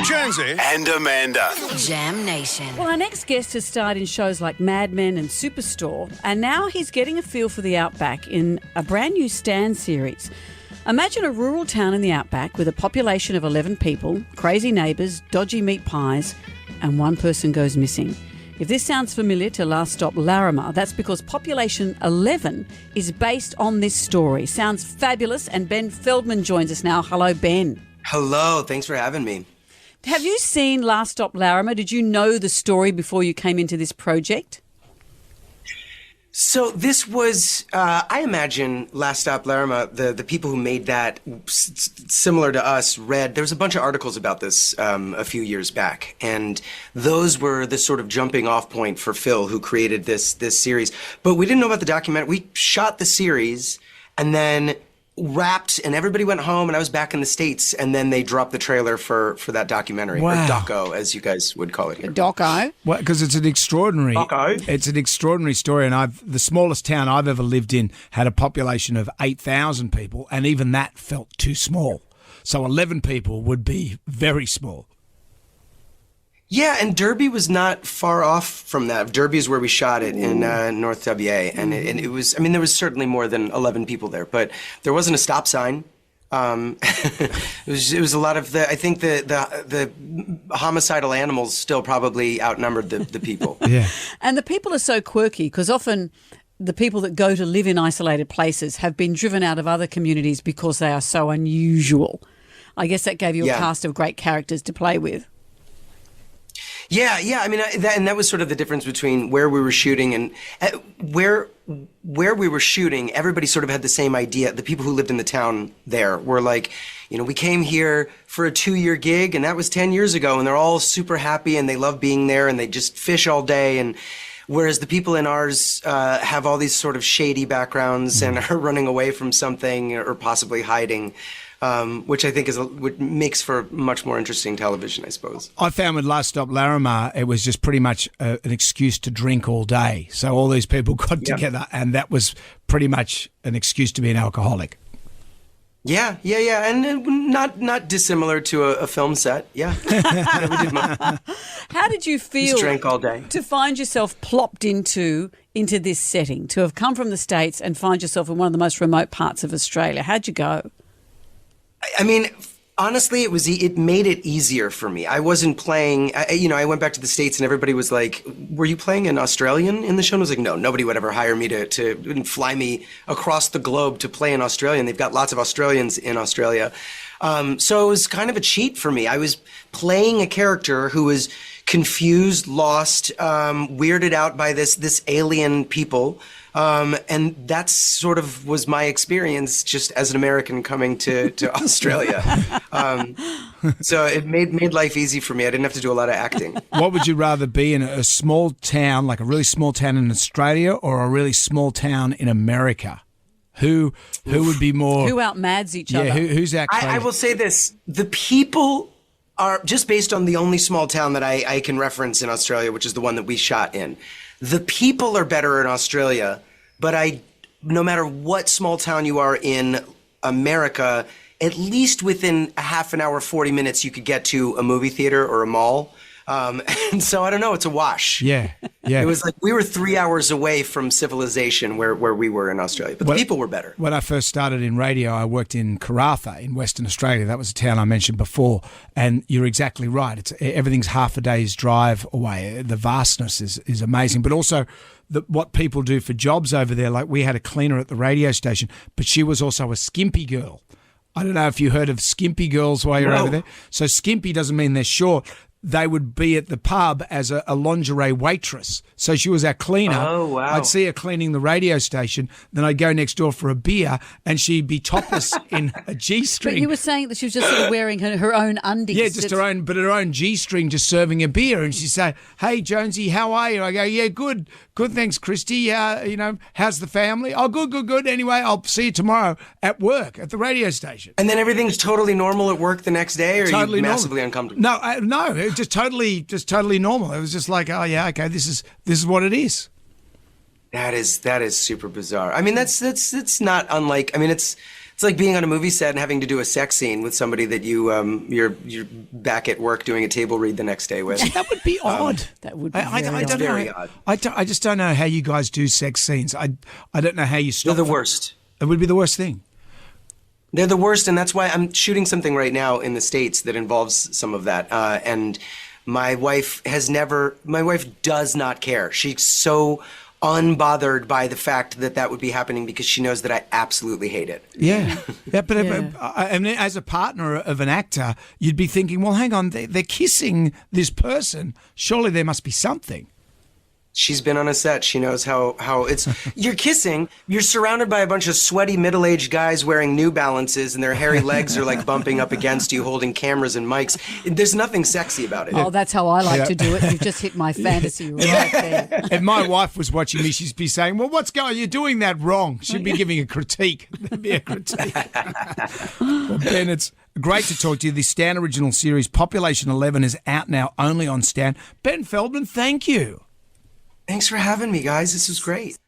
Jonesy and Amanda. Jam Nation. Well, our next guest has starred in shows like Mad Men and Superstore, and now he's getting a feel for the outback in a brand new Stan series. Imagine a rural town in the outback with a population of 11 people, crazy neighbours, dodgy meat pies, and one person goes missing. If this sounds familiar to Last Stop Larimer, that's because Population 11 is based on this story. Sounds fabulous, and Ben Feldman joins us now. Hello, Ben. Hello, thanks for having me. Have you seen Last Stop Larimer? Did you know the story before you came into this project? So this was, I imagine, Last Stop Larimer, the people who made that, similar to us, read, there was a bunch of articles about this a few years back, and those were the sort of jumping off point for Phil, who created this series. But we didn't know about the documentary. We shot the series, and then wrapped, and everybody went home, and I was back in the States, and then they dropped the trailer for that documentary, Wow. or doco, as you guys would call it here. Doco. Well, because it's an extraordinary, Okay. it's an extraordinary story, and the smallest town I've ever lived in had a population of 8,000 people, and even that felt too small. So 11 people would be very small. Yeah, and Derby was not far off from that. Derby is where we shot it in North WA, and it was, I mean, there was certainly more than 11 people there, but there wasn't a stop sign. It was a lot of I think the homicidal animals still probably outnumbered the people. Yeah. And the people are so quirky because often the people that go to live in isolated places have been driven out of other communities because they are so unusual. I guess that gave you a cast of great characters to play with. Yeah. I mean, that was sort of the difference between where we were shooting and where we were shooting. Everybody sort of had the same idea. The people who lived in the town there were like, you know, we came here for a 2-year gig, and that was 10 years ago, and they're all super happy, and they love being there, and they just fish all day. And whereas the people in ours have all these sort of shady backgrounds and are running away from something or possibly hiding. Which I think which makes for much more interesting television, I suppose. I found with Last Stop Larimer, it was just pretty much an excuse to drink all day. So all these people got together, and that was pretty much an excuse to be an alcoholic. Yeah, and not dissimilar to a film set. Yeah, we did How did you feel just drank all day to find yourself plopped into this setting, to have come from the States and find yourself in one of the most remote parts of Australia? How'd you go? I mean, honestly, it made it easier for me. I wasn't playing, I went back to the States and everybody was like, were you playing an Australian in the show? And I was like, no, nobody would ever hire me to fly me across the globe to play an Australian. They've got lots of Australians in Australia. So it was kind of a cheat for me. I was playing a character who was confused, lost, weirded out by this alien people. And that sort of was my experience just as an American coming to Australia. So it made life easy for me. I didn't have to do a lot of acting. What would you rather be in, a small town, like a really small town in Australia, or a really small town in America? Who would be more? Who outmads each other? Yeah, who's that crazy? I will say this. The people are, just based on the only small town that I can reference in Australia, which is the one that we shot in, the people are better in Australia, but no matter what small town you are in America, at least within a half an hour, 40 minutes, you could get to a movie theater or a mall. And so I don't know, it's a wash. Yeah. It was like we were 3 hours away from civilization where we were in Australia, but the people were better. When I first started in radio, I worked in Karratha in Western Australia. That was a town I mentioned before. And you're exactly right. Everything's half a day's drive away. The vastness is amazing. But also what people do for jobs over there, like we had a cleaner at the radio station, but she was also a skimpy girl. I don't know if you heard of skimpy girls while you're over there. So skimpy doesn't mean they're short. They would be at the pub as a lingerie waitress. So she was our cleaner. Oh, wow. I'd see her cleaning the radio station. Then I'd go next door for a beer, and she'd be topless in a G-string. But you were saying that she was just sort of wearing her own undies. Yeah, just her own G-string, just serving a beer. And she'd say, "Hey, Jonesy, how are you?" I go, "Yeah, good, thanks, Christy. How's the family?" "Oh, good. Anyway, I'll see you tomorrow at work at the radio station." And then everything's totally normal at work the next day, or Totally are you normal. massively uncomfortable? No, it was just totally normal. It was just like, oh yeah, okay, this is what it is. That is super bizarre. I mean, that's not unlike. I mean, It's like being on a movie set and having to do a sex scene with somebody that you're back at work doing a table read the next day with. That would be odd. That would be I very don't very know. odd. I just don't know how you guys do sex scenes. I don't know how you stop. They're the worst. It would be the worst thing. They're the worst, and that's why I'm shooting something right now in the States that involves some of that. And my wife does not care. She's so unbothered by the fact that would be happening because she knows that I absolutely hate it. Yeah. But I mean, as a partner of an actor, you'd be thinking, well, hang on, they're kissing this person. Surely there must be something. She's been on a set. She knows how it's. You're kissing. You're surrounded by a bunch of sweaty middle-aged guys wearing New Balances, and their hairy legs are like bumping up against you, holding cameras and mics. There's nothing sexy about it. Oh, that's how I like to do it. You've just hit my fantasy right there. If my wife was watching me, she'd be saying, well, what's going on? You're doing that wrong. She'd be giving a critique. There'd be a critique. Well, Ben, it's great to talk to you. The Stan original series, Population 11, is out now only on Stan. Ben Feldman, thank you. Thanks for having me, guys. This was great.